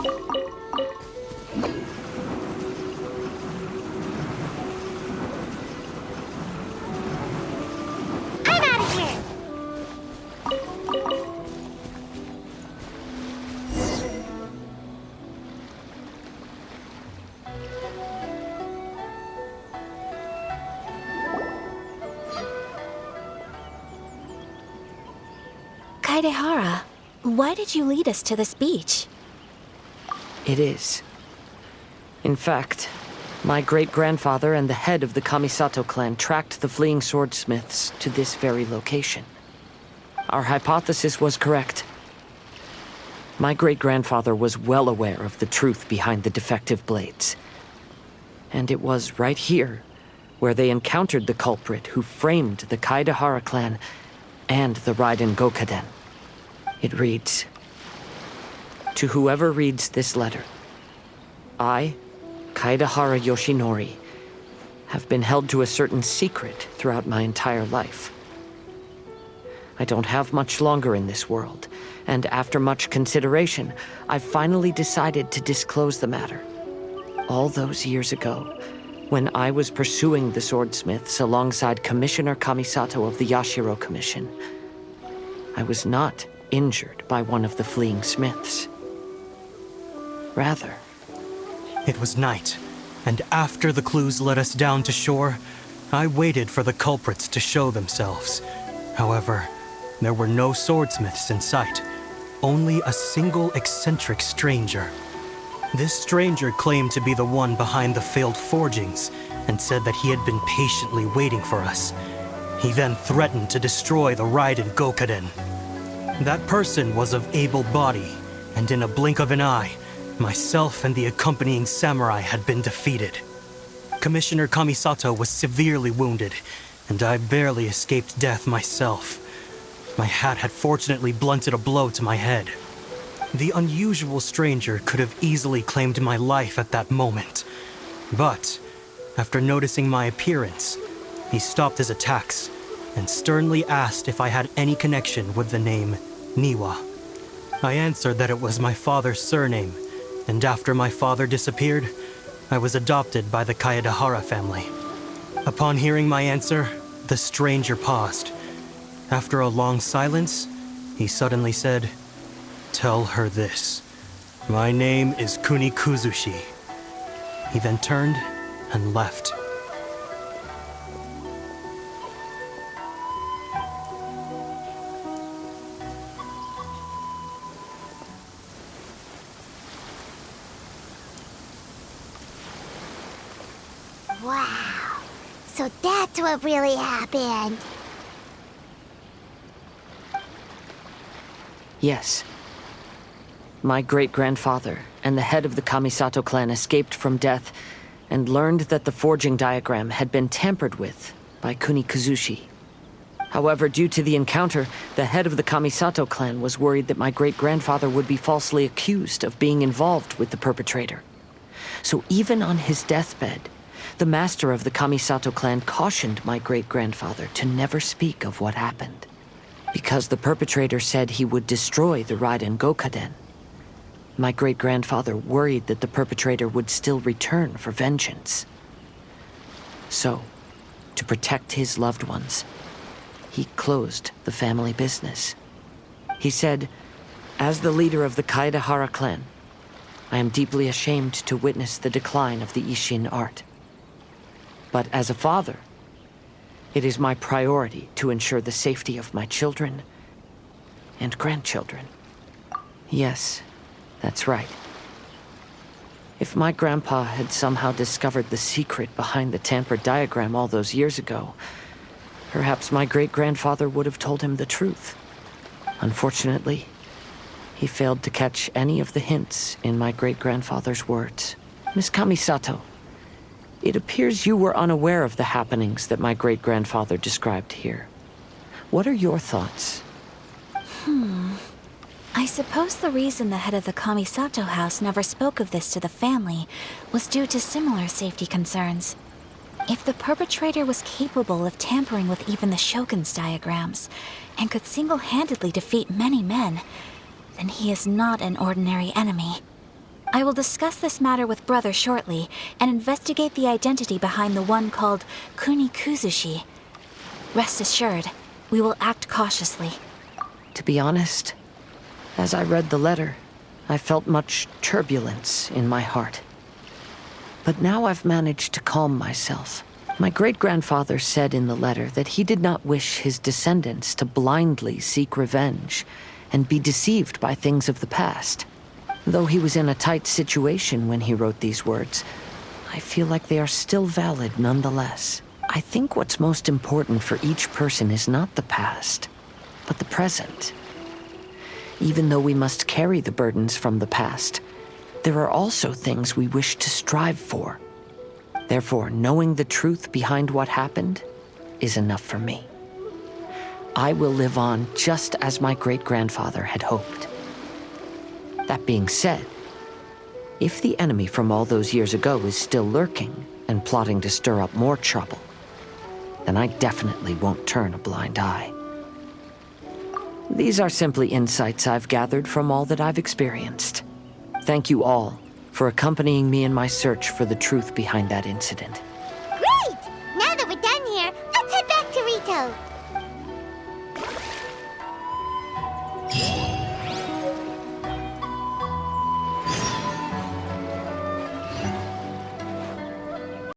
I'm out of here! Kaedehara, why did you lead us to this beach? It is. In fact, my great-grandfather and the head of the Kamisato clan tracked the fleeing swordsmiths to this very location. Our hypothesis was correct. My great-grandfather was well aware of the truth behind the defective blades. And it was right here where they encountered the culprit who framed the Kaedehara clan and the Raiden Gokaden. It reads, "To whoever reads this letter, I, Kaedehara Yoshinori, have been held to a certain secret throughout my entire life. I don't have much longer in this world, and after much consideration, I've finally decided to disclose the matter. All those years ago, when I was pursuing the swordsmiths alongside Commissioner Kamisato of the Yashiro Commission, I was not injured by one of the fleeing smiths. Rather, it was night, and after the clues led us down to shore, I waited for the culprits to show themselves. However, there were no swordsmiths in sight, only a single eccentric stranger. This stranger claimed to be the one behind the failed forgings and said that he had been patiently waiting for us. He then threatened to destroy the Raiden Gokaden. That person was of able body, and in a blink of an eye, myself and the accompanying samurai had been defeated. Commissioner Kamisato was severely wounded, and I barely escaped death myself. My hat had fortunately blunted a blow to my head. The unusual stranger could have easily claimed my life at that moment. But, after noticing my appearance, he stopped his attacks and sternly asked if I had any connection with the name Niwa. I answered that it was my father's surname, and after my father disappeared, I was adopted by the Kaedehara family. Upon hearing my answer, the stranger paused. After a long silence, he suddenly said, "Tell her this. My name is Kuni Kuzushi." He then turned and left. Wow. So that's what really happened. Yes. My great-grandfather and the head of the Kamisato clan escaped from death and learned that the forging diagram had been tampered with by Kuni Kuzushi. However, due to the encounter, the head of the Kamisato clan was worried that my great-grandfather would be falsely accused of being involved with the perpetrator. So even on his deathbed, the master of the Kamisato clan cautioned my great-grandfather to never speak of what happened, because the perpetrator said he would destroy the Raiden Gokaden. My great-grandfather worried that the perpetrator would still return for vengeance. So, to protect his loved ones, he closed the family business. He said, "As the leader of the Kaedehara clan, I am deeply ashamed to witness the decline of the Isshin art. But as a father, it is my priority to ensure the safety of my children and grandchildren." Yes, that's right. If my grandpa had somehow discovered the secret behind the tampered diagram all those years ago, perhaps my great-grandfather would have told him the truth. Unfortunately, he failed to catch any of the hints in my great-grandfather's words. Miss Kamisato, it appears you were unaware of the happenings that my great-grandfather described here. What are your thoughts? I suppose the reason the head of the Kamisato house never spoke of this to the family was due to similar safety concerns. If the perpetrator was capable of tampering with even the Shogun's diagrams, and could single-handedly defeat many men, then he is not an ordinary enemy. I will discuss this matter with Brother shortly and investigate the identity behind the one called Kuni Kuzushi. Rest assured, we will act cautiously. To be honest, as I read the letter, I felt much turbulence in my heart. But now I've managed to calm myself. My great-grandfather said in the letter that he did not wish his descendants to blindly seek revenge and be deceived by things of the past. Though he was in a tight situation when he wrote these words, I feel like they are still valid nonetheless. I think what's most important for each person is not the past, but the present. Even though we must carry the burdens from the past, there are also things we wish to strive for. Therefore, knowing the truth behind what happened is enough for me. I will live on just as my great-grandfather had hoped. That being said, if the enemy from all those years ago is still lurking and plotting to stir up more trouble, then I definitely won't turn a blind eye. These are simply insights I've gathered from all that I've experienced. Thank you all for accompanying me in my search for the truth behind that incident. Great! Now that we're done here, let's head back to Rito.